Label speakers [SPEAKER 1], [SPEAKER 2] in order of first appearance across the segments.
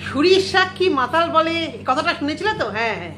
[SPEAKER 1] সুরির সাক্ষী মাতাল বলে এই কথাটা শুনেছিলে তো? হ্যাঁ হ্যাঁ,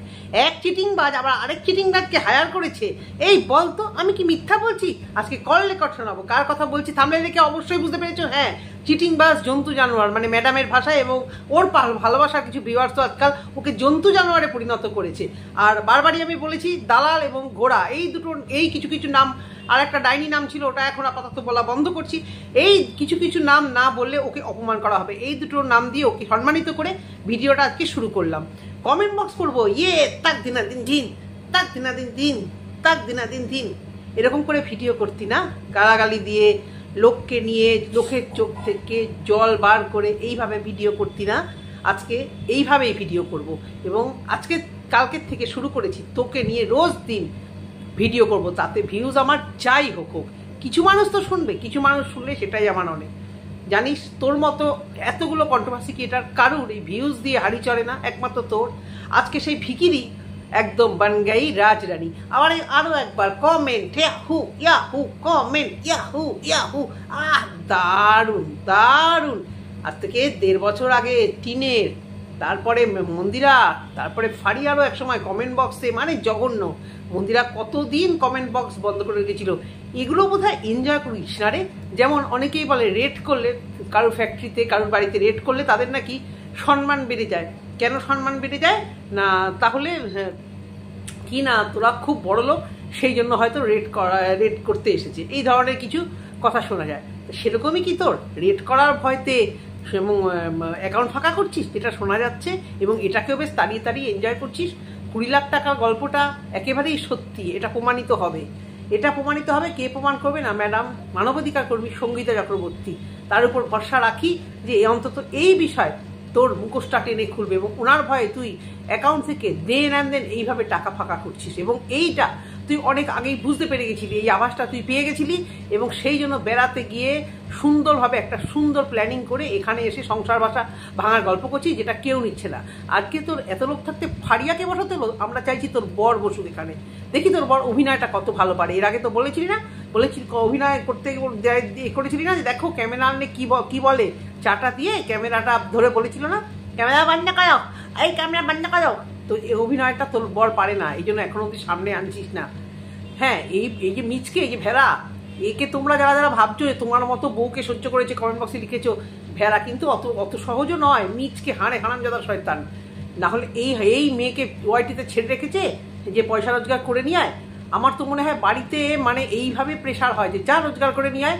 [SPEAKER 1] এক চিটিংবাজ আবার আরেক চিটিংবাজকে হায়ার করেছে। এই বল তো আমি কি মিথ্যা বলছি? আজকে কল রেকর্ড শোনাবো। কার কথা বলছি থাম্বনেল দেখে অবশ্যই বুঝতে পেরেছো। হ্যাঁ, চিটিংবাজ জন্তু জানোয়ার, মানে ম্যাডামের ভাষায়, এবং ওর ভালোবাসার কিছু ভিউয়ার্স তো আজকাল ওকে জন্তু জানোয়ারে পরিণত করেছে। আর বারবারই আমি বলেছি দালাল এবং ঘোড়া, এই দুটো, এই কিছু কিছু নাম, আর একটা ডাইনি নাম ছিল ওটা এখন আপাতত বলা বন্ধ করছি। এই কিছু কিছু নাম না বললে ওকে অপমান করা হবে, এই দুটো নাম দিয়ে ওকে সম্মানিত করে ভিডিওটা আজকে শুরু করলাম। কমেন্ট বক্স করবো ইয়ে তাক দিনা দিন দিন, তাক দিনা দিন দিন, তাক দিনা দিন দিন, এরকম করে ভিডিও করতি না, গালাগালি দিয়ে লোককে নিয়ে লোকের চোখ থেকে জল বার করে এইভাবে ভিডিও করতি না। আজকে এইভাবেই ভিডিও করব, এবং আজকে কালকের থেকে শুরু করেছি তোকে নিয়ে রোজ দিন ভিডিও করব, তাতে ভিউজ আমার যাই হোক হোক। কিছু মানুষ তো শুনবে, কিছু মানুষ শুনলে সেটাই আমার অনেক। জানিস তোর মতো এতগুলো কন্ট্রোভার্সি ক্রিয়েটার কারুর এই ভিউজ দিয়ে হাড়ি চড়ে না, একমাত্র তোর। আজকে সেই ভিকিরি একদম বানগাই রাজরানী। আবার আরো একবার comment Yahoo Yahoo, comment Yahoo Yahoo. দারুণ দারুণ। আজ থেকে 1.5 বছর আগে টিনের, তারপরে মন্দিরা, তারপরে ফারিয়ারও একসময় কমেন্ট বক্সে, মানে জঘন্য। মন্দিরা কতদিন কমেন্ট বক্স বন্ধ করে রেখেছিল। এগুলো বোধহয় এনজয় করিস না রে। যেমন অনেকেই বলে রেট করলে, কারোর ফ্যাক্টরিতে কারোর বাড়িতে রেট করলে তাদের নাকি সম্মান বেড়ে যায়। কেন সম্মান বেড়ে যায় না? তাহলে কি না, তোরা খুব বড় লোক, সেই জন্য হয়তো রেট করতে এসেছে, এই ধরনের কিছু কথা শোনা যায়। সেরকমই কি তোর রেট করার ভয়তে এবং অ্যাকাউন্ট ফাঁকা করছিস, এটা শোনা যাচ্ছে, এবং এটাকেও বেশ তাড়িয়ে তাড়িয়ে এনজয় করছিস। 20 লাখ টাকার গল্পটা একেবারেই সত্যি, এটা প্রমাণিত হবে। এটা প্রমাণিত হবে, কে প্রমাণ করবে না? ম্যাডাম মানবাধিকার কর্মী সঙ্গীতা চক্রবর্তী। তার উপর ভরসা রাখি যে অন্তত এই বিষয় তোর মুখোশটা টেনে খুলবে, এবং ওনার ভয়ে তুই অ্যাকাউন্ট থেকে দেন অ্যান্ড দেন এইভাবে টাকা ফাঁকা করছিস, এবং এইটা তুই অনেক আগেই বুঝতে পেরে গেছিলি, এই আভাসটা তুই পেয়ে গেছিলি, এবং সেই জন্য বেড়াতে গিয়ে সুন্দরভাবে একটা সুন্দর প্ল্যানিং করে এখানে এসে সংসার ভাষা ভাঙার গল্প করছিস, যেটা কেউ নিচ্ছে না। আজকে তোর এত লোক থাকতে ফারিয়াকে বসাতে হলো। আমরা চাইছি তোর বর বসুক এখানে, দেখি তোর বর অভিনয়টা কত ভালো পারে। এর আগে তো বলেছিলি না, বলেছিলি অভিনয় করতে করেছিলি না যে দেখো ক্যামেরা আনলে কি বলে, চাটা দিয়ে ক্যামেরাটা ধরে বলেছিল না, ক্যামেরা বন্ধ করো, এই ক্যামেরা বন্ধ করো। তো এই অভিনয়টা তোর বর পারে না, এই জন্য এখনো অব্দি সামনে আনছিস না। হ্যাঁ, এই যে মিচকে, এই যে ভেড়া, একে তোমরা যারা যারা ভাবছো তোমার মতো বউকে সহ্য করেছে, কমেন্ট বক্সে লিখেছো, ভেড়া কিন্তু অত সহজও নয়। মিচকে হাড়ে হারামজাদা শয়তান। না হলে এই মেয়েকে ওয়াইটিতে ছেড়ে রেখেছে যে পয়সা রোজগার করে নিয়ে আয়। আমার তো মনে হয় বাড়িতে মানে এইভাবে প্রেশার হয় যে যা রোজগার করে নিয়ে আয়,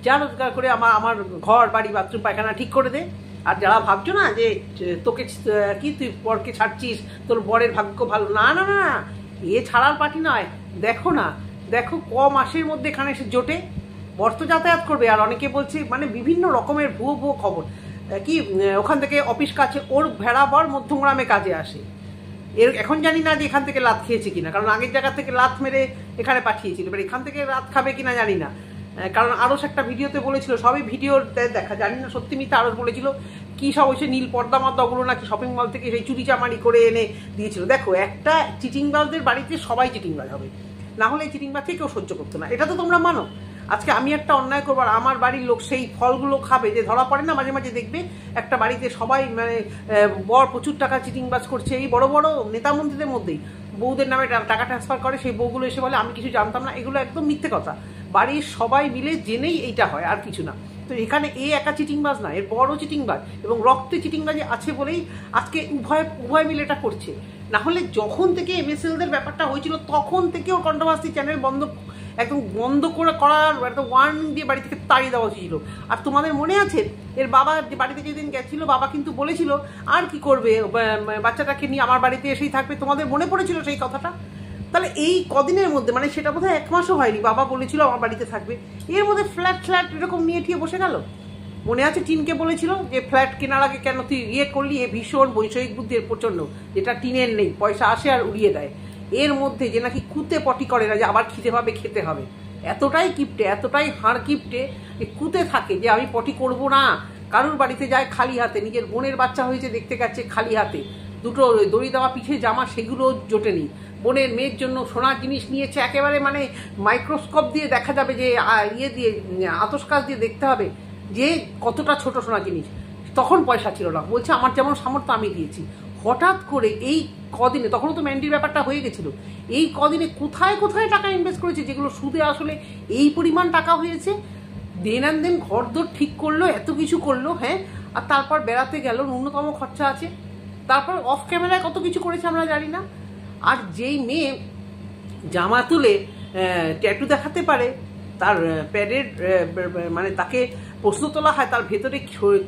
[SPEAKER 1] যা রোজগার করে আমার ঘর বাড়ি বাথরুম পায়খানা ঠিক করে দে। আর যারা ভাবছো না যে তোকে কি তুই বরকে ছাড়ছিস, তোর বরের ভাগ্য ভালো, না না না, এ ছাড়ার পার্টি নয়। দেখো না, দেখো মাসের মধ্যে এখানে এসে জোটে, বর তো যাতায়াত করবে। আর অনেকে বলছে মানে বিভিন্ন রকমের ভুয়ো খবর, কি ওখান থেকে অফিস কাছে ওর ভেড়া বর মধ্যমগ্রামে কাজে আসে। এখন জানি না যে এখান থেকে লাত খেয়েছে কিনা, কারণ আগের জায়গা থেকে লাত মেরে এখানে পাঠিয়েছিল, এবার এখান থেকে লাত খাবে কিনা জানি না। কারণ আরস একটা ভিডিওতে বলেছিল, সবই ভিডিও দেখা, জানি না সত্যি মিথ্যা। আরস বলেছিল কি সব ওই নীল পর্দা মর্দাগুলো নাকি শপিং মল থেকে সেই চুরি চামারি করে এনে দিয়েছিল। দেখো, একটা চিটিংবাজদের বাড়িতে সবাই চিটিংবাজ হবে, না হলে এই চিটিংবাজকে কেউ সহ্য করতো না, এটা তো তোমরা মানো। আজকে আমি একটা অন্যায় করবো আর আমার বাড়ির লোক সেই ফলগুলো খাবে, যে ধরা পড়ে না মাঝে মাঝে দেখবে একটা বাড়িতে সবাই মানে বর প্রচুর টাকা চিটিংবাজ করছে, এই বড় বড় নেতা মন্ত্রীদের মধ্যেই বউদের নামে টাকা ট্রান্সফার করে, সেই বউগুলো এসে বলে আমি কিছু জানতাম না। এগুলো একদম মিথ্যে কথা, বাড়ির সবাই মিলে জেনেই এইটা হয়, আর কিছু না। তো এখানে এ একা চিটিংবাজ না, এর বড় চিটিংবাজ এবং রক্তে চিটিংবাজি আছে বলেই আজকে উভয় মিলে এটা করছে। না হলে যখন থেকে এমএসএলদের ব্যাপারটা হয়েছিল তখন থেকেও কন্ট্রোভার্সি চ্যানেল একদম বন্ধ করার একটা ওয়ার্নিং দিয়ে বাড়ি থেকে তাড়িয়ে দেওয়া ছিল। আর তোমাদের মনে আছে এর বাবা যে বাড়িতে যেদিন গেছিল, বাবা কিন্তু বলেছিল আর কি করবে, বাচ্চাটাকে নিয়ে আমার বাড়িতে এসেই থাকবে। তোমাদের মনে পড়েছিল সেই কথাটা? তাহলে এই কদিনের মধ্যে, মানে সেটা বোধহয় 1 মাসও হয়নি, বাবা বলেছিল আমার বাড়িতে থাকবে, এর মধ্যে ফ্ল্যাট এরকম নিয়ে ঠিয়ে বসে গেল। মনে আছে টিনকে বলেছিল যে ফ্ল্যাট কেনার আগে কেন তুই করলি, এ ভীষণ বৈষয়িক বুদ্ধির প্রচন্ড, যেটা টিনের নেই, পয়সা আসে আর উড়িয়ে দেয়। এর মধ্যে যে নাকি কুতে পটি করে না, যে আবার খেতে হবে, এতটাই কিপটে, এতটাই হাড় কিপটে যে কুতে থাকে যে আমি পটি করব না। কারুর বাড়িতে যায় খালি হাতে, নিজের বোনের বাচ্চা হয়েছে দেখতে গেছে খালি হাতে, দুটো দড়ি দেওয়া পিঠে জামা সেগুলো জোটেনি, বোনের মেয়ের জন্য সোনার জিনিস নিয়েছে, একেবারে মানে মাইক্রোস্কোপ দিয়ে দেখা যাবে, যে দিয়ে আতস কাচ দিয়ে দেখতে হবে যে কতটা ছোট সোনার জিনিস। তখন পয়সা ছিল না, বলছে আমার যেমন সামর্থ্য আমি দিয়েছি। হঠাৎ করে এই কদিনে, তখনও তো ম্যান্ডির ব্যাপারটা হয়ে গেছিল, এই কদিনে কোথায় কোথায় টাকা ইনভেস্ট করেছে, যেগুলো সুদে আসলে এই পরিমাণ টাকা হয়েছে। দেন অ্যান্ড দেন ঘরদোর ঠিক করলো, এত কিছু করলো, হ্যাঁ, আর তারপর বেড়াতে গেল, ন্যূনতম খরচা আছে, তারপর অফ ক্যামেরায় কত কিছু করেছে আমরা জানি না। আর যেই মেয়ে জামা তুলে ট্যাটু দেখাতে পারে, তার প্যাডের মানে তাকে প্রশ্ন তোলা হয় তার ভেতরে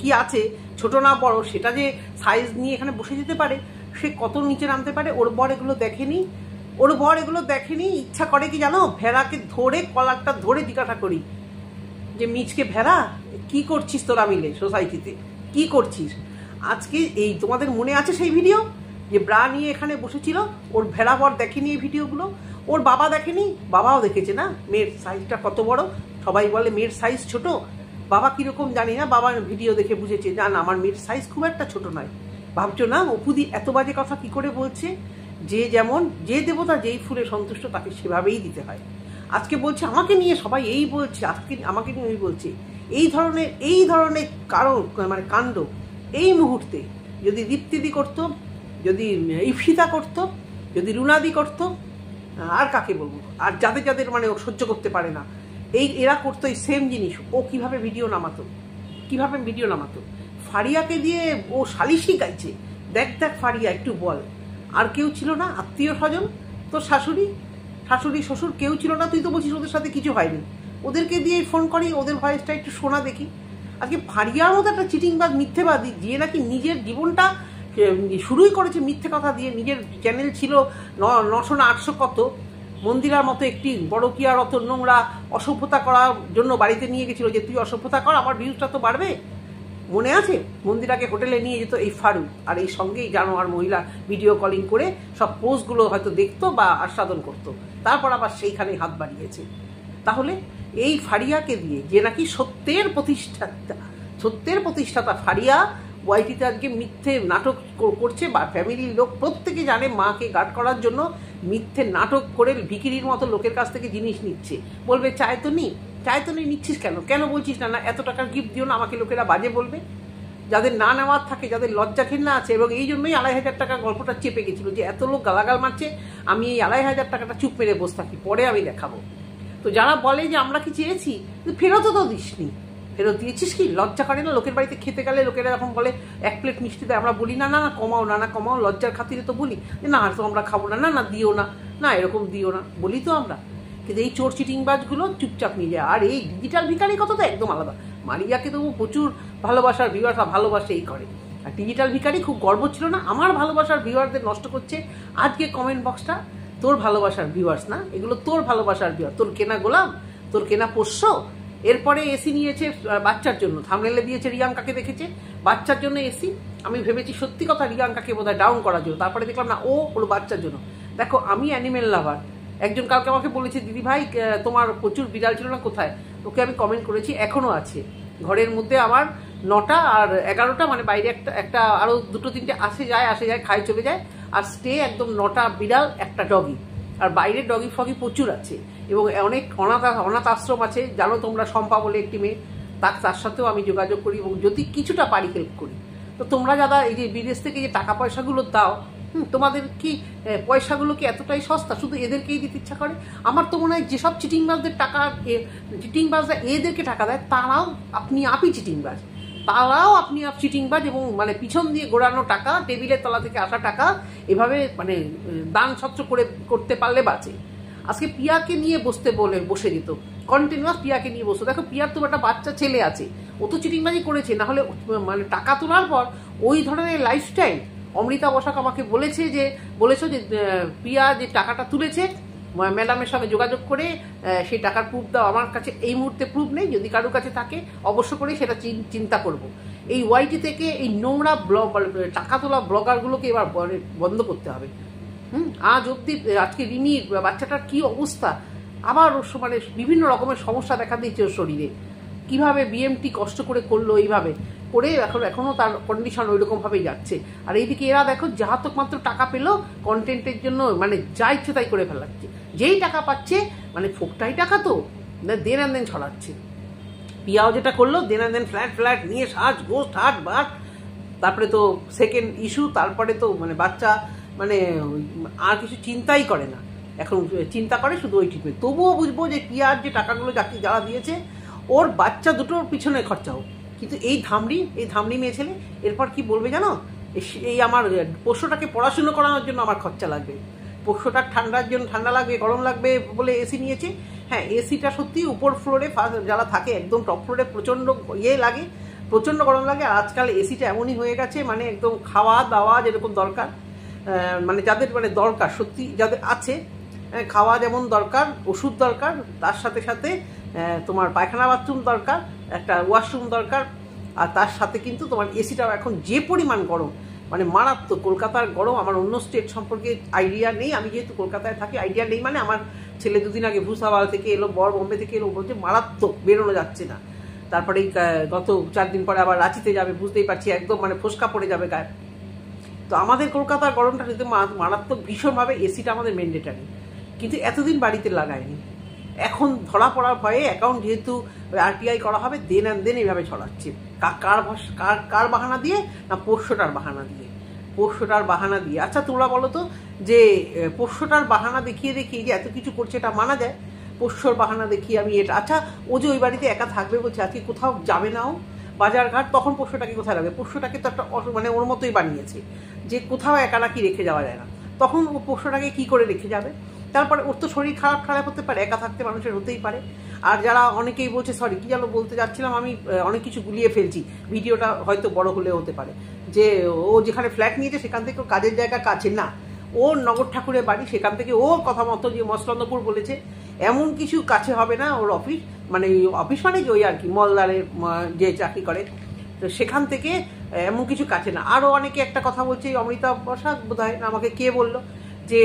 [SPEAKER 1] কি আছে, ছোট না বড়, সেটা যে সাইজ নিয়ে এখানে বসে যেতে পারে, সে কত নিচে নামতে পারে। ওর বর এগুলো দেখেনি। ইচ্ছা করে কি জানো, ভেড়াকে ধরে, কলারটা ধরে জিজ্ঞাসা করি যে মিচকে ভেড়া, কি করছিস তোরা মিলে সোসাইটিতে, কি করছিস? আজকে এই তোমাদের মনে আছে সেই ভিডিও, যে ব্রা নিয়ে এখানে বসেছিল, ওর ভেড়া বর দেখেনি এই ভিডিওগুলো, ওর বাবা দেখেনি, বাবাও দেখেছে না মেয়ের সাইজটা কত বড়। সবাই বলে মেয়ের সাইজ ছোট, বাবা কিরকম জানি না, বাবার ভিডিও দেখে বুঝেছে না না আমার মেয়ের সাইজ খুব একটা ছোট নয়। ভাবছো না অপুদি এত বাজে কথা কি করে বলছে? যে যেমন, যে দেবতা যেই ফুলে সন্তুষ্ট তাকে সেভাবেই দিতে হয়। আজকে বলছে আমাকে নিয়ে সবাই এই বলছে, আজকে আমাকে নিয়ে ওই বলছে। এই ধরনের কারণ মানে কাণ্ড এই মুহূর্তে যদি দীপ্তিদি করতো, যদি ইফিতা করতো, যদি রুনাদি করতো, আর কাকে বলবো, আর যাদের মানে ও সহ্য করতে পারে না, এরা করতো এই সেম জিনিস। ও কিভাবে ভিডিও নামাতো, ফারিয়াকে দিয়ে ও সালিশি গাইছে। দেখ ফারিয়া একটু বল, আর কেউ ছিল না আত্মীয় স্বজন, তোর শাশুড়ি শ্বশুর কেউ ছিল না, তুই তো বলছিস ওদের সাথে কিছু হয়নি, ওদেরকে দিয়ে ফোন করি, ওদের ভয়েসটা একটু শোনা দেখি। আজকে ফারিয়ার মতো একটা চিটিংবাজ, মিথ্যেবাদী, যে নাকি নিজের জীবনটা শুরুই করেছে মিথ্যে কথা দিয়ে। নিজের চ্যানেল ছিল 900 না 800 কত, মন্দিরার মতো একটি বড় কিয়ার অত নোংরা অসভ্যতা করার জন্য বাড়িতে নিয়ে গেছিল, যে তুই অসভ্যতা কর, আমার ভিউজটা তো বাড়বে। মনে আছে মন্দিরাকে হোটেলে নিয়ে যেত এই ফারুক, আর এই সঙ্গেই জানোয়ার মহিলা ভিডিও কলিং করে সব পোস্টগুলো হয়তো দেখতো বা আস্বাদন করতো, তারপর আবার সেইখানেই হাত বাড়িয়েছে। তাহলে এই ফারিয়াকে দিয়ে, যে নাকি সত্যের প্রতিষ্ঠাতা ফারিয়া, ওয়াইটিতে আজকে মিথ্যে নাটক করছে, বা ফ্যামিলির লোক প্রত্যেকে জানে মাকে গার্ড করার জন্য মিথ্যে নাটক করে ভিখিরির মতো লোকের কাছ থেকে জিনিস নিচ্ছে। বলবে চায় তো নি নিচ্ছিস কেন বলছিস না এত টাকার গিফট দিও না, আমাকে লোকেরা বাজে বলবে। যাদের না নেওয়ার থাকে, যাদের লজ্জা ঘেন্না আছে, এবং এই জন্যই 2,500 টাকা গল্পটা চেপে গেছিল, যে এত লোক গালাগাল মারছে, আমি এই 2,500 টাকাটা চুপ মেরে বসে থাকি, পরে আমি দেখাবো। তো যারা বলে যে আমরা কি চেয়েছি, ফেরতও তো দিসনি, ফেরত দিয়েছিস কি? লজ্জা করে না? লোকের বাড়িতে খেতে গেলে লোকেরা যখন বলে 1 প্লেট মিষ্টি দেয়, আমরা বলি না কমাও, লজ্জার খাতিরে তো বলি যে না তো আমরা খাবো না দিও না এরকম দিও না, বলি তো আমরা। কিন্তু এই চোর চিটিংবাজগুলো চুপচাপ নিয়ে যায়। আর এই ডিজিটাল ভিখারি কথা তো একদম আলাদা। মারিয়াকে তো প্রচুর ভালোবাসার ভিউয়ার্স ভালোবাসেই করে, আর ডিজিটাল ভিখারি খুব গর্ব ছিল না, আমার ভালোবাসার ভিউয়ারদের নষ্ট করছে। আজকে কমেন্ট বক্সটা তোর ভালোবাসার ভিউয়ার্স না, এগুলো তোর ভালোবাসার ভিউয়ার, তোর কেনা গোলাম, তোর কেনা পোষ্য। এরপরে এসি নিয়েছে বাচ্চার জন্য, থাম্বনেলে দিয়েছে রিয়াঙ্কাকে দেখেছে বাচ্চার জন্য এসি। আমি ভেবেছি সত্যি কথা রিয়াঙ্কাকে বোধহয় ডাউন করার জন্য, তারপরে দেখলাম না, ওর বাচ্চার জন্য। দেখো আমি অ্যানিমেল লাভার, একজন কালকে আমাকে বলেছে দিদি ভাই তোমার প্রচুর বিড়াল ছিল না কোথায়, ওকে আমি কমেন্ট করেছি, এখনো আছে ঘরের মধ্যে আমার 9টা আর 11টা, মানে বাইরে একটা আরো 2-3টে আসে যায় খায় চলে যায়, আর স্টে একদম 9টা বিড়াল, একটা ডগি, আর বাইরে ডগি ফগি প্রচুর আছে, এবং অনেক অনাথ আশ্রম আছে, জানো তোমরা, শম্পা বলে একটি মেয়ে, তার সাথেও আমি যোগাযোগ করি, এবং যদি কিছুটা পারি হেল্প করি। তো তোমরা যারা এই যে বিদেশ থেকে যে টাকা পয়সাগুলো দাও, তোমাদের কি পয়সাগুলো কি এতটাই সস্তা শুধু এদেরকেই দিতে ইচ্ছা করে? আমার তো মনে হয় যেসব চিটিংবাজরা এদেরকে টাকা দেয়, তারাও আপনি চিটিংবাজ, এবং মানে পিছন দিয়ে গোড়ানো টাকা, টেবিলের তলা থেকে আসা টাকা, এভাবে মানে দান ছত্র করতে পারলে বাঁচে। আজকে পিয়াকে নিয়ে বসে যেত, কন্টিনিউয়াস পিয়াকে নিয়ে বসতো। দেখো পিয়ার তো একটা বাচ্চা ছেলে আছে, ও তো চিটিংবাজি করেছে, না হলে মানে টাকা তোলার পর ওই ধরনের লাইফস্টাইল। অমৃতা বসাক আমাকে বলেছো যে প্রিয়া যে টাকাটা তুলেছে ম্যাডামের সঙ্গে যোগাযোগ করে সেই টাকার প্রুফ দাও। আমার কাছে এই মুহূর্তে প্রুফ নেই, যদি কারোর কাছে থাকে অবশ্য করে সেটা চিন্তা করব। এই ওয়াইটি থেকে এই নোংরা টাকা তোলা ব্লগারগুলোকে এবার বন্ধ করতে হবে। আজ অব্দি আজকে রিমির বাচ্চাটার কি অবস্থা, আবার মানে বিভিন্ন রকমের সমস্যা দেখা দিচ্ছে ওর শরীরে, কিভাবে বিএমটি কষ্ট করে করলো, এইভাবে করে এখনো তার কন্ডিশন ওই রকম ভাবেই যাচ্ছে। আর এইদিকে এরা দেখো যাহাতক মাত্র টাকা পেলো কন্টেন্টের জন্য, মানে যা ইচ্ছে তাই করে ফেলাচ্ছে, যেই টাকা পাচ্ছে মানে ফোকটাই টাকা তো দেন ছড়াচ্ছে। পিয়াও যেটা করলো দেন ফ্ল্যাট ফ্ল্যাট নিয়ে সাজ গোস্ট হাট বাট, তারপরে তো সেকেন্ড ইস্যু, তারপরে তো মানে বাচ্চা মানে আর কিছু চিন্তাই করে না, এখন চিন্তা করে শুধু ওই ট্রিটমেন্ট। তবুও বুঝবো যে পিয়ার যে টাকাগুলো যারা দিয়েছে ওর বাচ্চা দুটোর পিছনে খরচা হোক, কিন্তু এই ধামড়ি মেয়ে ছেলে এরপর কি বলবে জানো, এই আমার পোষ্যটাকে পড়াশুনো করানোর জন্য আমার খরচা লাগবে, পোষ্যটার ঠান্ডার জন্য ঠান্ডা লাগবে গরম লাগবে বলে এসি নিয়েছে। হ্যাঁ, এসিটা সত্যি উপর ফ্লোরে যারা থাকে একদম টপ ফ্লোরে প্রচণ্ড লাগে, প্রচণ্ড গরম লাগে। আর আজকাল এসিটা এমনই হয়ে গেছে মানে একদম খাওয়া দাওয়া যেরকম দরকার, মানে যাদের মানে দরকার সত্যি যাদের আছে, খাওয়া যেমন দরকার, ওষুধ দরকার, তার সাথে সাথে তোমার পায়খানা বাথরুম দরকার, একটা ওয়াশরুম দরকার, আর তার সাথে কিন্তু তোমার এসিটাও এখন যে পরিমাণ গরম মানে মারাত্মক। কলকাতার গরম আমার অন্য স্টেট সম্পর্কে আইডিয়া নেই, আমি যেহেতু কলকাতায় থাকি আইডিয়া নেই, মানে আমার ছেলে দুদিন আগে ভূষাওয়াল থেকে এলো, বম্বে থেকে এলো, বলছে মারাত্মক, বেরোনো যাচ্ছে না। তারপরে গত 4 দিন পরে আবার রাঁচিতে যাবে, বুঝতেই পারছি একদম মানে ফোসকা পড়ে যাবে গায়ে। তো আমাদের কলকাতার গরমটা কিন্তু মারাত্মক ভীষণভাবে, এসিটা আমাদের ম্যান্ডেটারি, কিন্তু এতদিন বাড়িতে লাগায়নি। এখন ধরা পড়ার ভয়ে অ্যাকাউন্ট যেহেতু আরটিআই করা হবে দেন এইভাবে ছড়াচ্ছে। কার বাহানা দিয়ে না, পোষ্যটার বাহানা দিয়ে। আচ্ছা তোমরা বলো তো যে পোষ্যটার বাহানা দেখিয়ে যে এত কিছু করছে এটা মানা যায়? পোষ্যর বাহানা দেখিয়ে আমি এটা, আচ্ছা ও যে ওই বাড়িতে একা থাকবে বলছে, আজকে কোথাও যাবে না ও বাজারঘাট, তখন পোষ্যটাকে কোথায় রাখবে? পোষ্যটাকে তো একটা মানে ওর মতোই বানিয়েছে যে কোথাও একা নাকি রেখে যাওয়া যায় না, তখন ও পোষ্যটাকে কি করে রেখে যাবে? তারপরে ওর তো শরীর খারাপ হতে পারে, একা থাকতে মানুষের হতেই পারে। আর যারা অনেকেই বলছে, সরি কি যেন বলতে যাচ্ছিলাম আমি, অনেক কিছু গুলিয়ে ফেলছি, ভিডিওটা হয়তো বড় হলে হতে পারে, যে ও যেখানে ফ্ল্যাট নিয়েছে সেখান থেকে কাজের জায়গা কাছে না, ওর নগর ঠাকুরের বাড়ি, সেখান থেকে ওর কথা মতো যে মসলন্দপুর বলেছে এমন কিছু কাছে হবে না ওর অফিস, মানে অফিস মানে যে ওই আর কি মলদারের যে চাকরি করে, তো সেখান থেকে এমন কিছু কাছে না। আরও অনেকে একটা কথা বলছে, অমৃতা বসাক বোধ হয় আমাকে কে বললো যে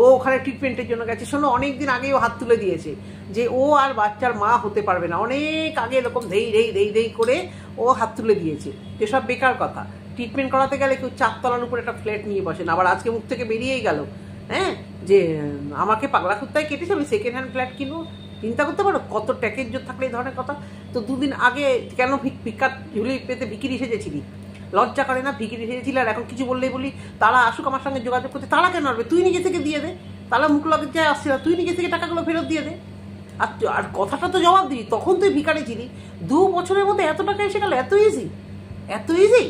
[SPEAKER 1] ও ওখানে ট্রিটমেন্টের জন্য গেছে। শোনো, অনেক দিন আগেই ও হাত তুলে দিয়েছে যে ও আর বাচ্চার মা হতে পারবে না, অনেক আগে এরকম ধেই করে ও হাত তুলে দিয়েছে। এসব বেকার কথা, ট্রিটমেন্ট করাতে গেলে কেউ 4 তলার উপর একটা ফ্ল্যাট নিয়ে বসে না। আবার আজকে মুখ থেকে বেরিয়েই গেল হ্যাঁ যে আমাকে পাগলা কুত্তায় কেটেছে, আমি সেকেন্ড হ্যান্ড ফ্ল্যাট কিনবো। চিন্তা করতে পারো কত ট্যাকের জোর থাকলে এই ধরনের কথা। তো 2 দিন আগে কেন ভিক্ষার ঝুলি পেতে ভিকিরি সেজেছিলি? লজ্জা করে না? ভিকিরি সেজেছিল আর এখন কিছু বললেই বলি তারা আসুক আমার সঙ্গে যোগাযোগ করতে। তারা কেন আসবে? তুই নিজে থেকে দিয়ে দে, তারা মুখ লজ্জায় আসছে না, তুই নিজে থেকে টাকাগুলো ফেরত দিয়ে দে। আর কথাটা তো জবাব দিবি, তখন তুই ভিখারি ছিলি, 2 বছরের মধ্যে এত টাকা এসে গেল, এত ইজি।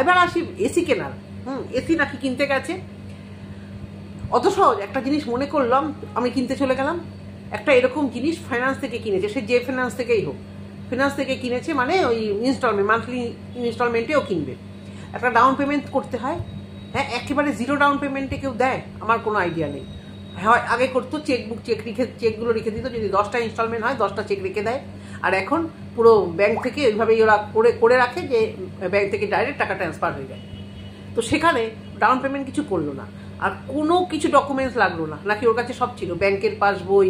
[SPEAKER 1] এবার আসি এসি কেনার, এসি নাকি কিনতে গেছে, অত সহজ একটা জিনিস মনে করলাম আমি কিনতে চলে গেলাম। একটা এরকম জিনিস ফাইন্যান্স থেকে কিনেছে, সে যে ফাইন্যান্স থেকেই হোক, ফাইন্যান্স থেকে কিনেছে মানে ওই ইনস্টলমেন্ট, মান্থলি ইনস্টলমেন্টেও কিনবে, একটা ডাউন পেমেন্ট করতে হয়। হ্যাঁ, একেবারে 0 ডাউন পেমেন্টে কেউ দেয় আমার কোনো আইডিয়া নেই। হয় আগে করতো চেকগুলো রেখে দিত, যদি 10টা ইনস্টলমেন্ট হয় 10টা চেক রেখে দেয়, আর এখন পুরো ব্যাংক থেকে ওইভাবেই ওরা করে রাখে যে ব্যাংক থেকে ডাইরেক্ট টাকা ট্রান্সফার হয়ে যায়। তো সেখানে ডাউন পেমেন্ট কিছু করলো না, আর কোনো কিছু ডকুমেন্টস লাগলো না, নাকি ওর কাছে সব ছিল, ব্যাংকের পাসবই,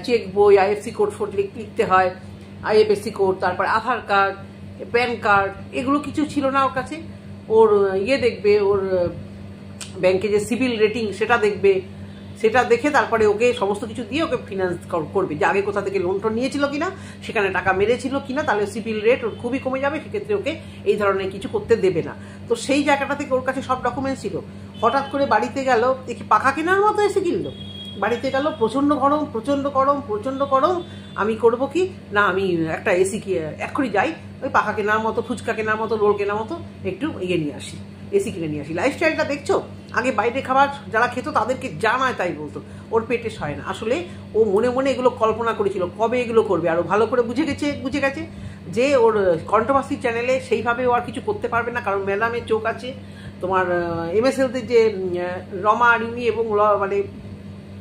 [SPEAKER 1] চেক বই, আইএফসি কোড লিখতে হয়, আইএফএসসি কোড, তারপর আধার কার্ড, প্যান কার্ড, এগুলো কিছু ছিল না ওর কাছে। ওর দেখবে, ওর ব্যাংকে যে সিভিল রেটিং সেটা দেখবে, সেটা দেখে তারপরে ওকে সমস্ত কিছু দিয়ে ওকে ফিনান্স করবে, যে আগে কোথা থেকে লোন টোন নিয়েছিল কিনা, সেখানে টাকা মেরেছিল কিনা, তাহলে সিভিল রেট ওর খুবই কমে যাবে, সেক্ষেত্রে ওকে এই ধরনের কিছু করতে দেবে না। তো সেই জায়গাটা থেকে ওর কাছে সব ডকুমেন্টস ছিল। হঠাৎ করে বাড়িতে গেল, দেখি পাখা কেনার মতো এসে কিনলো, বাড়িতে গেল প্রচণ্ড গরম, আমি করব কি না, আমি একটা এসি এক্ষুনি যাই, ওই পাখা কেনার মতো, ফুচকা কেনার মতো, রোল কেনার মতো একটু নিয়ে আসি, এসি কিনে নিয়ে আসি। লাইফস্টাইলটা দেখছো? আগে বাইরে খাবার যারা খেত তাদেরকে জানায় তাই বলতো, ওর পেটে সয় না। আসলে ও মনে মনে এগুলো কল্পনা করেছিল কবে এগুলো করবে, আরও ভালো করে বুঝে গেছে যে ওর কন্ট্রোভার্সি চ্যানেলে সেইভাবে ও আর কিছু করতে পারবে না, কারণ ম্যাডামের চোখ আছে, তোমার এমএসএলতে যে রমা রিমি এবং মানে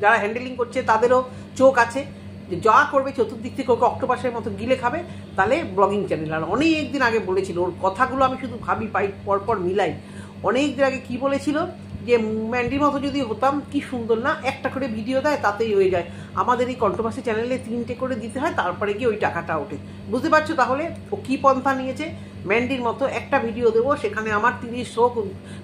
[SPEAKER 1] যারা হ্যান্ডেলিং করছে তাদেরও চোখ আছে, যে যা করবে চতুর্দিক থেকে ওকে অক্টোপাসের মতো গিলে খাবে, তাহলে ব্লগিং চ্যানেল। আর অনেক দিন আগে বলেছিল, ওর কথাগুলো আমি শুধু ভাবি পাই পরপর মিলাই, অনেক দিন আগে কি বলেছিল যে ম্যান্ডির মতো যদি হতাম কি সুন্দর না, একটা করে ভিডিও দেয় তাতেই হয়ে যায়, আমাদের এই কন্ট্রোভার্সি চ্যানেলে 3টে করে দিতে হয়, তারপরে গিয়ে ওই টাকাটা ওঠে। বুঝতে পারছো তাহলে ও কী পন্থা নিয়েছে? ম্যান্ডির মতো একটা ভিডিও দেবো, সেখানে আমার 30 হোক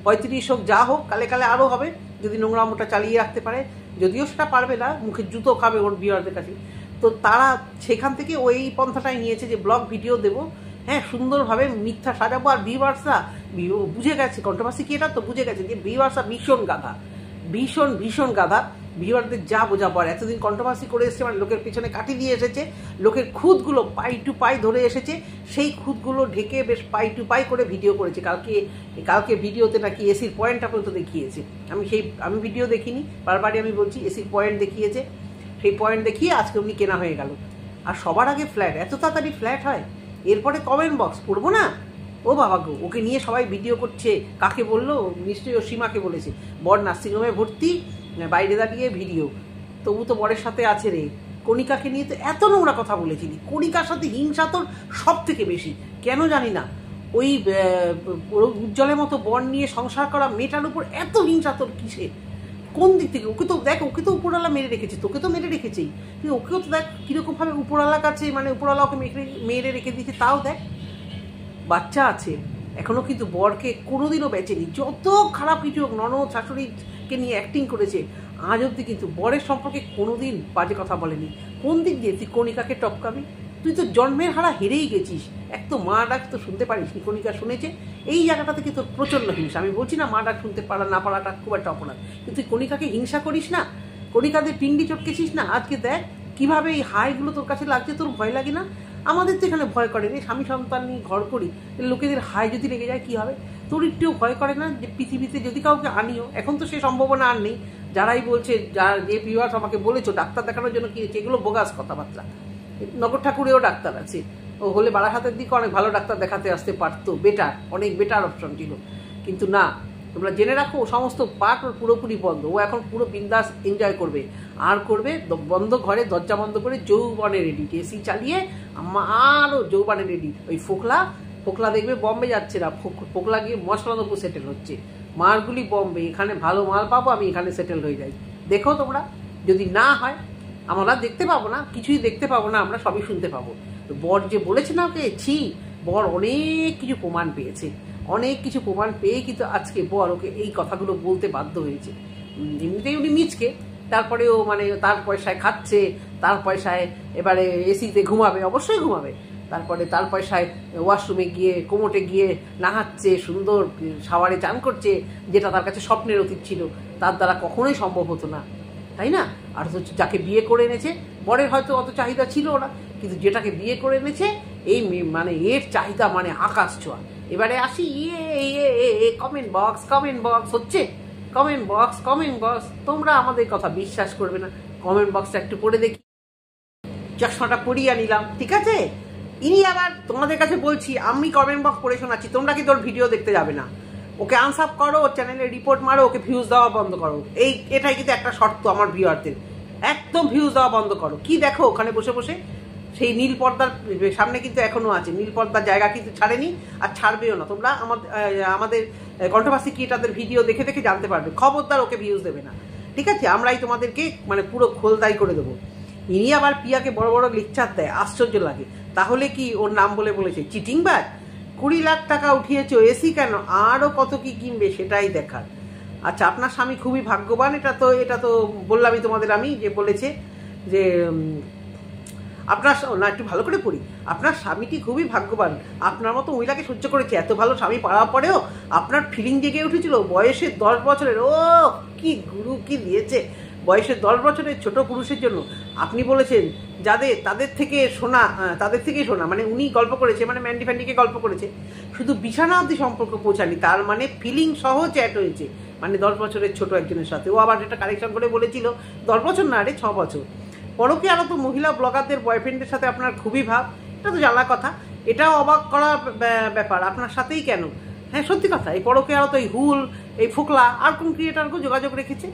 [SPEAKER 1] 35 হোক যা হোক, কালে আরও হবে যদি নোংরামোটা চালিয়ে রাখতে পারে, যদিও সেটা পারবে না, মুখে জুতো খাবে ওর ভিউয়ারদের কাছে, তো তারা সেখান থেকে ওই পন্থাটাই নিয়েছে যে ব্লগ ভিডিও দেবো, হ্যাঁ সুন্দরভাবে মিথ্যা সাজাবো। আর ভিউয়ার্সরা বুঝে গেছে, কন্ট্রোভার্সি কি এটা তো বুঝে গেছে যে ভিউয়ার্সরা ভীষণ গাধা, ভীষণ ভীষণ গাধা। ভিউয়ারদের যা বোঝা পড়ে, এতদিন কন্ট্রোভার্সি করে এসেছে, মানে লোকের পিছনে কাটি দিয়ে এসেছে, লোকের খুঁতগুলো পাই টু পাই ধরে এসেছে, সেই খুঁতগুলো ঢেকে বেশ পাই টু পাই করে ভিডিও করেছে। কালকে ভিডিওতে নাকি এসির পয়েন্টটা পর্যন্ত দেখিয়েছে। আমি ভিডিও দেখিনি, বারবারই আমি বলছি, এসির পয়েন্ট দেখিয়েছে। সেই পয়েন্ট দেখিয়ে আজকে উনি কেনা হয়ে গেল। আর সবার আগে ফ্ল্যাট, এত তাড়াতাড়ি ফ্ল্যাট হয়? এরপরে কমেন্ট বক্স পড়বো না? ও বাবা গো, ওকে নিয়ে সবাই ভিডিও করছে। কাকে বললো? নিশ্চয়ই ও সীমাকে বলেছে। বর নার্সিংহোমে ভর্তি, বাইরে দাঁড়িয়ে ভিডিও, তবু তো বরের সাথে আছে রে। কণিকাকে নিয়ে তো এত নোংরা কথা বলেছিলি, কণিকার সাথে হিংসা তোর সব থেকে বেশি, কেন জানি না। ওই উজ্জ্বলের মতো বর নিয়ে সংসার করা মেয়েটার উপর এত হিংসা তোর কিসে? কোন দিক থেকে? ওকে তো দেখ, ওকে তো উপরওয়ালা মেরে রেখেছে, তোকে তো মেরে রেখেছেই, তুই ওকেও তো দেখ কীরকমভাবে উপরওয়ালার কাছে, মানে উপরওয়ালা ওকে মেরে রেখে দিয়েছে। তাও দেখ, বাচ্চা আছে এখনো, কিন্তু বরকে কোনোদিনও বেচেনি। যত খারাপ কিছু হোক, ননদ শাশুড়িকে নিয়ে অ্যাক্টিং করেছে, আজ অব্দি কিন্তু বরের সম্পর্কে কোনোদিন বাজে কথা বলেনি। কোন দিক দিয়ে তুই কণিকাকে টপকাবি? তুই তো জন্মের হারা হেরেই গেছিস। এক তো মা ডাক তো শুনতে পারিস নি, কণিকা শুনেছে, এই জায়গাটা থেকে তোর প্রচণ্ড হিংসা। আমি বলছি না মা ডাক শুনতে পারা না পারাটা খুব একটা অপরাধ, কিন্তু তুই কণিকাকে হিংসা করিস না, কণিকাদের পিন্ডি চটকেছিস না। আজকে দেখ কিভাবে এই হাইগুলো তোর কাছে লাগছে, তোর ভয় লাগে না? আমাদের তো এখানে ভয় করে রে, স্বামী সন্তান নিয়ে ঘর করি, লোকেদের হাই যদি লেগে যায় কী হবে? তোর একটুও ভয় করে না যে পৃথিবীতে যদি কাউকে আনিও? এখন তো সে সম্ভাবনা আর নেই। যারাই বলছে, যে ভিউয়ার্স আমাকে বলেছো ডাক্তার দেখানোর জন্য কি, এগুলো বোগাস কথাবার্তা। নগর ঠাকুরেও ডাক্তার আছে, ও হলে বারাহাতের দিকে অনেক ভালো ডাক্তার দেখাতে আসতে পারতো, বেটার, অনেক বেটার অপশন ছিল। কিন্তু না, তোমরা জেনে রাখো তো পার্ট ওর পুরোপুরি বন্ধ। ও এখন পুরো বিন্দাস এনজয় করবে, আর করবে বন্ধ ঘরে দরজা বন্ধ করে যৌবনে রেডি, এসি চালিয়ে আরও যৌবনে রেডি। ওই ফোকলা দেখবে বম্বে যাচ্ছে না, ফোকলা গিয়ে মশলাদপুর সেটেল হচ্ছে। মালগুলি বম্বে, এখানে ভালো মাল পাবো, আমি এখানে সেটেল হয়ে যাই। দেখো তোমরা, যদি না হয় আমরা দেখতে পাবো না, কিছুই দেখতে পাবো না, আমরা সবই শুনতে পাবো। তো বর যে বলেছে না ওকে, বর অনেক কিছু প্রমাণ পেয়েছে, অনেক কিছু প্রমাণ পেয়ে কিন্তু আজকে বর ওকে এই কথাগুলো বলতে বাধ্য হয়েছে। এমনিতেই উনি মিচকে, তারপরেও মানে তার পয়সায় খাচ্ছে, তার পয়সায় এবারে এসিতে ঘুমাবে, অবশ্যই ঘুমাবে, তারপরে তার পয়সায় ওয়াশরুমে গিয়ে কোমোটে গিয়ে নাহাচ্ছে, সুন্দর শাওয়ারে চান করছে, যেটা তার কাছে স্বপ্নের অতীত ছিল, তার দ্বারা কখনোই সম্ভব হতো না, তাই না? আর যাকে বিয়ে করে এনেছে, বরের হয়তো অত চাহিদা ছিল না, কিন্তু যেটাকে বিয়ে করে এনেছে, এই মানে এর চাহিদা মানে আকাশ ছোঁয়া। এবারে আসি কমেন্ট বক্স হচ্ছে, কমেন্ট বক্স, তোমরা আমাদের কথা বিশ্বাস করবে না। কমেন্ট বক্সটা একটু পড়ে দেখি, চশমাটা পরিয়ে নিলাম, ঠিক আছে? ইনি আবার তোমাদের কাছে বলছি, আমি কমেন্ট বক্স পড়ে শোনাচ্ছি, তোমরা কি তোর ভিডিও দেখতে যাবে না? ওকে আনসাব করো, ওর চ্যানেলে রিপোর্ট মারো, ওকে ভিউজ দেওয়া বন্ধ করো। এটাই কিন্তু একটা শর্ত আমার ভিউয়ারদের, একদম ভিউজ দেওয়া বন্ধ করো। কি দেখো ওখানে বসে বসে? সেই নীল পর্দার সামনে কিন্তু এখনো আছে, নীল পর্দার জায়গা কিন্তু ছাড়েনি, আর ছাড়বেও না। তোমরা আমাদের কন্ট্রোভার্সি ক্রিয়েটরদের ভিডিও দেখে দেখে জানতে পারবে। খবরদার ওকে ভিউজ দেবে না, ঠিক আছে? আমরাই তোমাদেরকে মানে পুরো খোলদাই করে দেবো। ইনি আবার পিয়াকে বড় বড় লেকচার দেয়, আশ্চর্য লাগে। তাহলে কি ওর নাম বলেছে চিটিংবাজ? 20 লাখ টাকা উঠিয়েছে, এসি কেন, আরও কত কি কিনবে সেটাই দেখার। আচ্ছা, আপনার স্বামী খুবই ভাগ্যবান, এটা তো বললামই তোমাদের, আমি যে বলেছে যে আপনার না, একটু ভালো করে পড়ি, আপনার স্বামীটি খুবই ভাগ্যবান, আপনার মতো মহিলাকে সহ্য করেছে। এত ভালো স্বামী পাওয়ার পরেও আপনার ফিলিং জেগে উঠেছিল বয়সের 10 বছরের। ও কি গুরু কি দিয়েছে! বয়সের 10 বছরের ছোট পুরুষের জন্য আপনি বলেছেন তাদের থেকেই শোনা, মানে উনি গল্প করেছে, মানে ম্যান্ডি ফ্যান্ডিকে গল্প করেছে, শুধু বিছানা অবধি সম্পর্ক পৌঁছানি, তার মানে ফিলিং সহ চ্যাট হয়েছে, মানে 10 বছরের ছোট একজনের সাথে। ও আবার এটা কারেকশন করে বলেছিল 10 বছর না রে, 6 বছর। পরকে আরও তো মহিলা ব্লগারদের বয়ফ্রেন্ডের সাথে আপনার খুবই ভাব, এটা তো জানা কথা, এটাও অবাক করা ব্যাপার। আপনার সাথেই কেন? হ্যাঁ, সত্যি কথা, এই পরকে আরও তো এই হুল, এই ফোকলা, আর কোন ক্রিয়েটারকেও যোগাযোগ রেখেছে,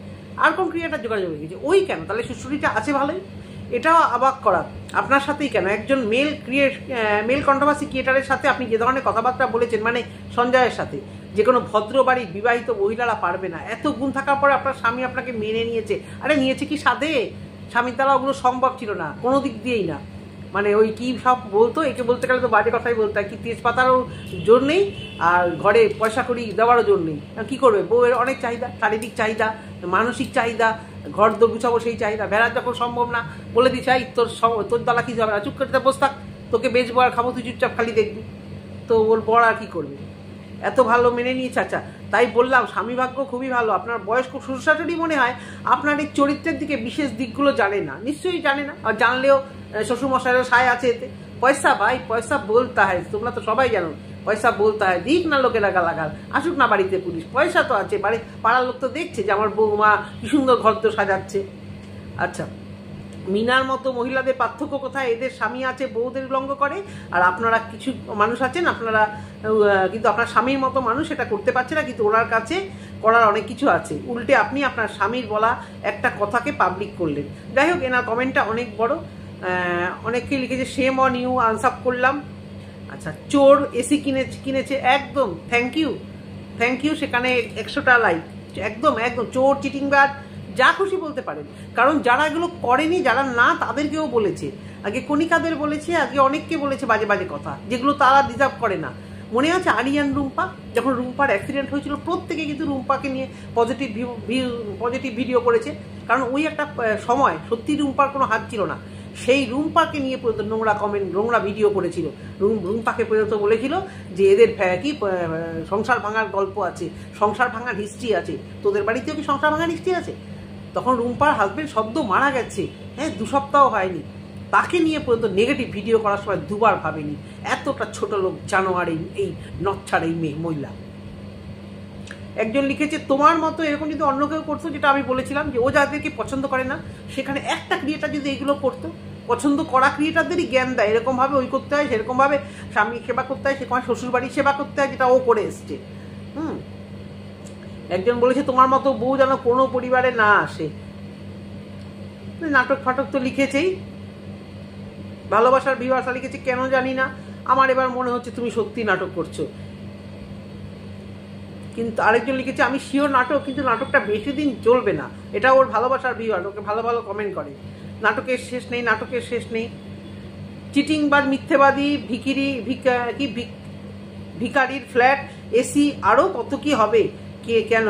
[SPEAKER 1] ওই কেন? তাহলে সুশ্রুতিটা আছে ভালোই, এটাও অবাক করা। আপনার সাথেই কেন? একজন মেল কন্ট্রোভার্সি ক্রিয়েটারের সাথে আপনি যে ধরনের কথাবার্তা বলেছেন, মানে সঞ্জয়ের সাথে, যে কোনো ভদ্র বাড়ির বিবাহিত মহিলারা পারবে না। এত গুণ থাকার পরে আপনার স্বামী আপনাকে মেনে নিয়েছে। আরে নিয়েছে কি সাধে? স্বামীর দ্বারা ওগুলো সম্ভব ছিল না, কোনো দিক দিয়েই না। মানে ওই কি সব বলতো, একে বলতে গেলে তো বাজে কথাই বলতো, কি তেজপাতারও জোর নেই, আর ঘরে পয়সা করি দেওয়ারও জোর নেই। কী করবে? বউয়ের অনেক চাহিদা, শারীরিক চাহিদা, মানসিক চাহিদা, ঘর দোর গুছাবো সেই চাহিদা। ভেড়ার যখন সম্ভব না, বলে দিচ্ছে এই তোর দালা কিছু হবে না, চুপ করতে বস থাক, তোকে বেচবো আর খাবো, তুই চুপচাপ খালি দেখবি। তো ওর বড় আর কি করবে, এত ভালো মেনে নিয়েছে। আচ্ছা, তাই বললাম স্বামী ভাগ্য খুবই ভালো। আপনার বয়স্ক শ্বশুর শাশুড়ি মনে হয় আপনার এই চরিত্রের দিকে বিশেষ দিকগুলো জানে না, নিশ্চয়ই জানে না, আর জানলেও শ্বশুরমশাইয়ের সায় আছে এতে। পয়সা ভাই, পয়সা বলতা হয়, তোমরা তো সবাই জানো পয়সা বলতা হয়। দিক না লোকেরা গালাগাল, আসুক না বাড়িতে পুলিশ, পয়সা তো আছে, পাড়ার লোক তো দেখছে যে আমার বৌমা কি সুন্দর ঘর তো সাজাচ্ছে। আচ্ছা, মিনার মতো মহিলাদের পার্থক্য কোথায়? এদের স্বামী আছে, বউদের উলঙ্গ করে, আর আপনারা কিছু মানুষ আছেন আপনারা কিন্তু আপনার স্বামীর মতো মানুষ এটা করতে পারছে না, কিন্তু ওনার কাছে করার অনেক কিছু আছে। উল্টে আপনি আপনার স্বামীর বলা একটা কথাকে পাবলিক করলেন। যাই হোক, এনার কমেন্টটা অনেক বড়, অনেকেই লিখেছে সেম অন ইউ, আনসাপ করলাম। আচ্ছা, চোর এসি কিনেছে, একদম থ্যাংক ইউ, সেখানে 100টা লাইক। একদম একদম চোর, চিটিংবাজ, যা খুশি বলতে পারেন, কারণ যারা এগুলো করেনি, যারা না, তাদেরকেও বলেছে। আগে কণিকাদের বলেছে, আগে অনেককে বলেছে বাজে বাজে কথা, যেগুলো তারা ডিজার্ভ করে না। মনে আছে আরিয়ান রুম্পা, যখন রুম্পার অ্যাক্সিডেন্ট হয়েছিল, প্রত্যেকে কিন্তু রুম্পাকে নিয়ে পজিটিভ ভিডিও করেছে, কারণ ওই একটা সময় সত্যি রুম্পার কোনো হাত ছিল না। সেই রুম্পাকে নিয়ে পর্যন্ত নোংরা কমেন্ট, নোংরা ভিডিও করেছিল। রুম্পাকে পর্যন্ত বলেছিল যে এদের কি সংসার ভাঙার গল্প আছে, সংসার ভাঙার হিস্ট্রি আছে। তোদের বাড়িতেও কি সংসার ভাঙার হিস্ট্রি আছে? তখন রুম্পার হাজবেন্ড সদ্য মারা গেছে, হ্যাঁ, 2 সপ্তাহ হয়নি, তাকে নিয়ে পর্যন্ত নেগেটিভ ভিডিও করার সময় দুবার ভাবেনি। এতটা ছোট লোক, জানোয়ার এই নচ্ছার এই মহিলা। একজন লিখেছে তোমার মতো এরকম যদি অন্য কেউ করতো, যেটা আমি বলেছিলাম যে ও যাদেরকে পছন্দ করে না, সেখানে একটা ক্রিয়েটার যদি এগুলো করতো, পছন্দ করা ক্রিয়েটারদেরই জ্ঞান দেয়, এরকমভাবে ওই করতে হয়, সেরকমভাবে স্বামী সেবা করতে হয়, সেরকম শ্বশুরবাড়ির সেবা করতে হয়, যেটা ও করে এসছে। একজন বলেছে তোমার মতো বউ যেন কোনো পরিবারে না আসে। নাটক ফাটক তো লিখেছেই। ভালোবাসার বিভাষা লিখেছে কেন জানি না, আমার এবার মনে হচ্ছে তুমি সত্যি নাটক করছো। কিন্তু আরেকজন লিখেছে আমি শিওর নাটক, কিন্তু নাটকটা বেশি দিন চলবে না। এটা ওর ভালোবাসার বিভাগ, ওকে ভালো ভালো কমেন্ট করে। নাটকের শেষ নেই, নাটকের শেষ নেই। চিটিংবাজ, মিথ্যেবাদী, ভিখারির ফ্ল্যাট, এসি, আরও কত কি হবে, কে কেন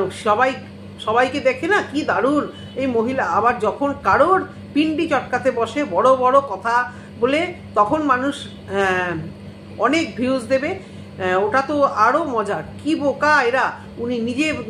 [SPEAKER 1] সবাইকে দেখে না কি দারুণ এই মহিলা। আবার যখন কারোর পিন্ডি চটকাতে বসে বড় বড় কথা বলে, তখন মানুষ অনেক ভিউজ দেবে, ওটা তো আরও মজার। কি বোকা এরা, উনি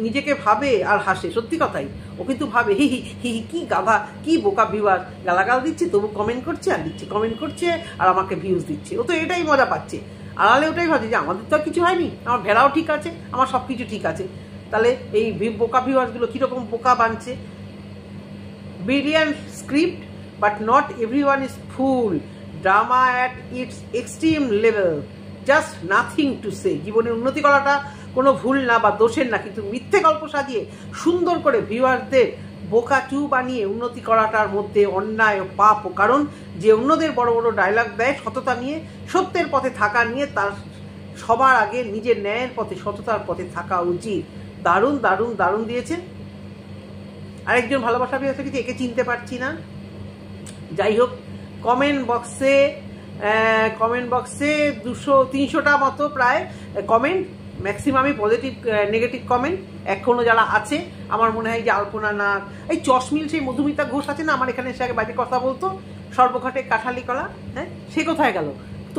[SPEAKER 1] নিজেকে ভাবে আর হাসে। সত্যি কথাই, ও কিন্তু ভাবে হি হি হি, কি গাধা, কি বোকা ভিউয়ার, গালাগাল দিচ্ছে তবু কমেন্ট করছে আর দিচ্ছে, কমেন্ট করছে আর আমাকে ভিউজ দিচ্ছে। ও তো এটাই মজা পাচ্ছে। আড়ালে ওটাই ভাবছে যে আমাদের তো আর কিছু হয়নি, আমার ভেড়াও ঠিক আছে, আমার সব কিছু ঠিক আছে। তাহলে এই বোকা ভিউয়ার্সগুলো কীরকম বোকা বানছে। Brilliant script, but not everyone is fool, drama at its extreme level, just nothing to say. জীবনে উন্নতি করাটা কোনো ভুল না বা দোষের না, কিন্তু মিথ্যে গল্প সাজিয়ে সুন্দর করে ভিউয়ারদের বোকাচু বানিয়ে উন্নতি করাটার মধ্যে অন্যায় ও পাপ। কারণ যে অন্যদের বড় বড় ডায়লগ দেয় সততা নিয়ে, সত্যের পথে থাকা নিয়ে, তার সবার আগে নিজের ন্যায়ের পথে, সততার পথে থাকা উচিত। দারুণ দারুণ দারুণ দিয়েছে। আরেকজন ভালোবাসা পেয়েছে কিছু, একে চিনতে পারছি না। যাই হোক, কমেন্ট বক্সে 200-300টা মতো প্রায় কমেন্ট, ম্যাক্সিমামই পজিটিভ, নেগেটিভ কমেন্ট। এখনো যারা আছে, আমার মনে হয় যে আলপনা নাগ, এই চশমিল, সেই মধুমিতা ঘোষ আছে না, আমার এখানে এসে আগে বাজে কথা বলতো, সর্বঘাটে কাঠালি কলা, হ্যাঁ, সে কোথায় গেল?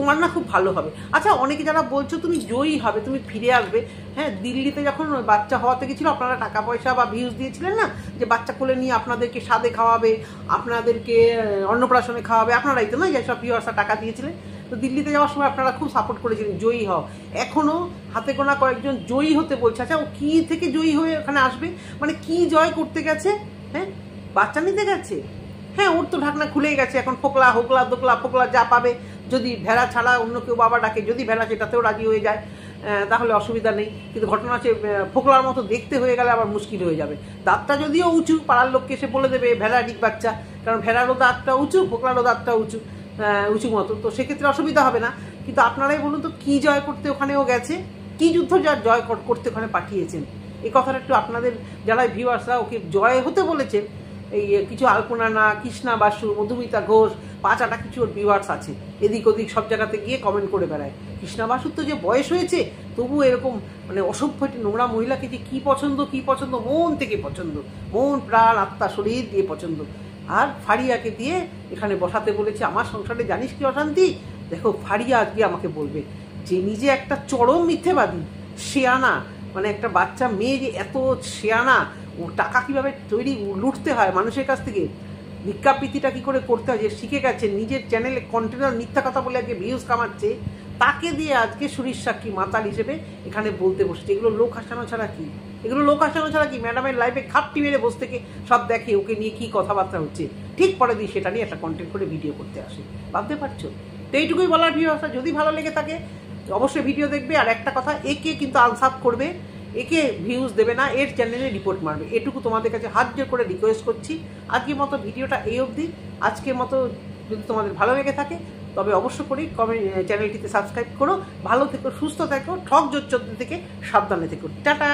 [SPEAKER 1] তোমার না খুব ভালো হবে। আচ্ছা, অনেকে যারা বলছো তুমি জয়ী হবে, তুমি ফিরে আসবে, হ্যাঁ, দিল্লিতে যখন বাচ্চা হওয়াতে গেছিলো, আপনারা টাকা পয়সা বা ভিউজ দিয়েছিলেন না, যে বাচ্চা কোলে নিয়ে আপনাদেরকে স্বাদে খাওয়াবে, আপনাদেরকে অন্নপ্রাশনে খাওয়াবে, আপনারাই তো নয় যেসব ভিউয়ার্সরা টাকা দিয়েছিলেন। তো দিল্লিতে যাওয়ার সময় আপনারা খুব সাপোর্ট করেছিলেন, জয়ী হও। এখনও হাতে গোনা কয়েকজন জয়ী হতে বলছে। আচ্ছা, ও কী থেকে জয়ী হয়ে ওখানে আসবে? মানে কি জয় করতে গেছে? হ্যাঁ, বাচ্চা নিতে গেছে? হ্যাঁ, ওর তো ঢাকনা খুলেই গেছে, এখন ফোকলা হোকলা দোকলা ফোকলা যা পাবে, যদি ভেড়া ছাড়া অন্য কেউ বাবা ডাকে, যদি ভেড়া সেটাতেও রাজি হয়ে যায়, তাহলে অসুবিধা নেই। কিন্তু ঘটনা হচ্ছে ফোকলার মতো দেখতে হয়ে গেলে আবার মুশকিল হয়ে যাবে। দাঁতটা যদিও উঁচু, পাড়ার লোককে এসে বলে দেবে ভেড়া ডিক বাচ্চা, কারণ ভেড়ারও দাঁতটা উঁচু, ফোকলারও দাঁতটা উঁচু মতো, তো সেক্ষেত্রে অসুবিধা হবে না। কিন্তু আপনারাই বলুন তো, কি জয় করতে ওখানেও গেছে, কি যুদ্ধ জয় করতে ওখানে পাঠিয়েছেন? এই কথাটা একটু আপনাদের যারা ভিউয়ার্সরা ওকে জয় হতে বলেছেন, এই কিছু আলপনা না, কৃষ্ণা বাসু, মধুমিতা ঘোষ, পাঁচাটা কিছু ওর ভিউয়ার্স আছে, এদিক ওদিক সব জায়গাতে গিয়ে কমেন্ট করে বেড়ায়। কৃষ্ণা বাসুর তো যে বয়স হয়েছে, তবু এরকম মানে অসভ্য একটি নোংরা মহিলাকে যে কি পছন্দ, মন থেকে পছন্দ, মন প্রাণ আত্মা শরীর দিয়ে পছন্দ। আর ফারিয়াকে দিয়ে এখানে বসাতে বলেছে। আমার সংসারে জানিস কি অশান্তি? দেখো, ফারিয়া আজকে আমাকে বলবে যে নিজে একটা চরম মিথ্যেবাদী, শেয়ানা, মানে একটা বাচ্চা মেয়ে যে এত শেয়ানা, ও টাকা কিভাবে লুটতে হয় মানুষের কাছ থেকে, ভিক্ষাবৃত্তিটা কি করে করতে হয় যে শিখে গেছে, নিজের চ্যানেলে কন্টেনার মিথ্যা কথা বলে আজকে ভিউজ কামাচ্ছে, তাকে দিয়ে আজকে সুরিশ সাক্ষী মাতাল হিসেবে এখানে বলতে বসেছে। এগুলো লোক হাসানো ছাড়া কি? ম্যাডামের লাইফে খাপটি মেরে বসে থেকে সব দেখে ওকে নিয়ে কি কথাবার্তা হচ্ছে, ঠিক পরে দিয়ে সেটা নিয়ে একটা কন্টেন্ট করে ভিডিও করতে আসে। ভাবতে পারছো? তো এইটুকুই বলার ভিউয়ার্সরা, যদি ভালো লেগে থাকে অবশ্যই ভিডিও দেখবে। আর একটা কথা, একে কিন্তু আনসাব করবে, একে ভিউজ দেবে না, এর চ্যানেলে রিপোর্ট মারবে, এটুকু তোমাদের কাছে হাত জোর করে রিকোয়েস্ট করছি। আজকের মতো ভিডিওটা এই অবধি। আজকের মতো যদি তোমাদের ভালো লেগে থাকে তবে অবশ্য করেই চ্যানেলটিতে সাবস্ক্রাইব করো। ভালো থেকো, সুস্থ থেকো, ঠক জোর থেকে সাবধানে থেকো। টাটা।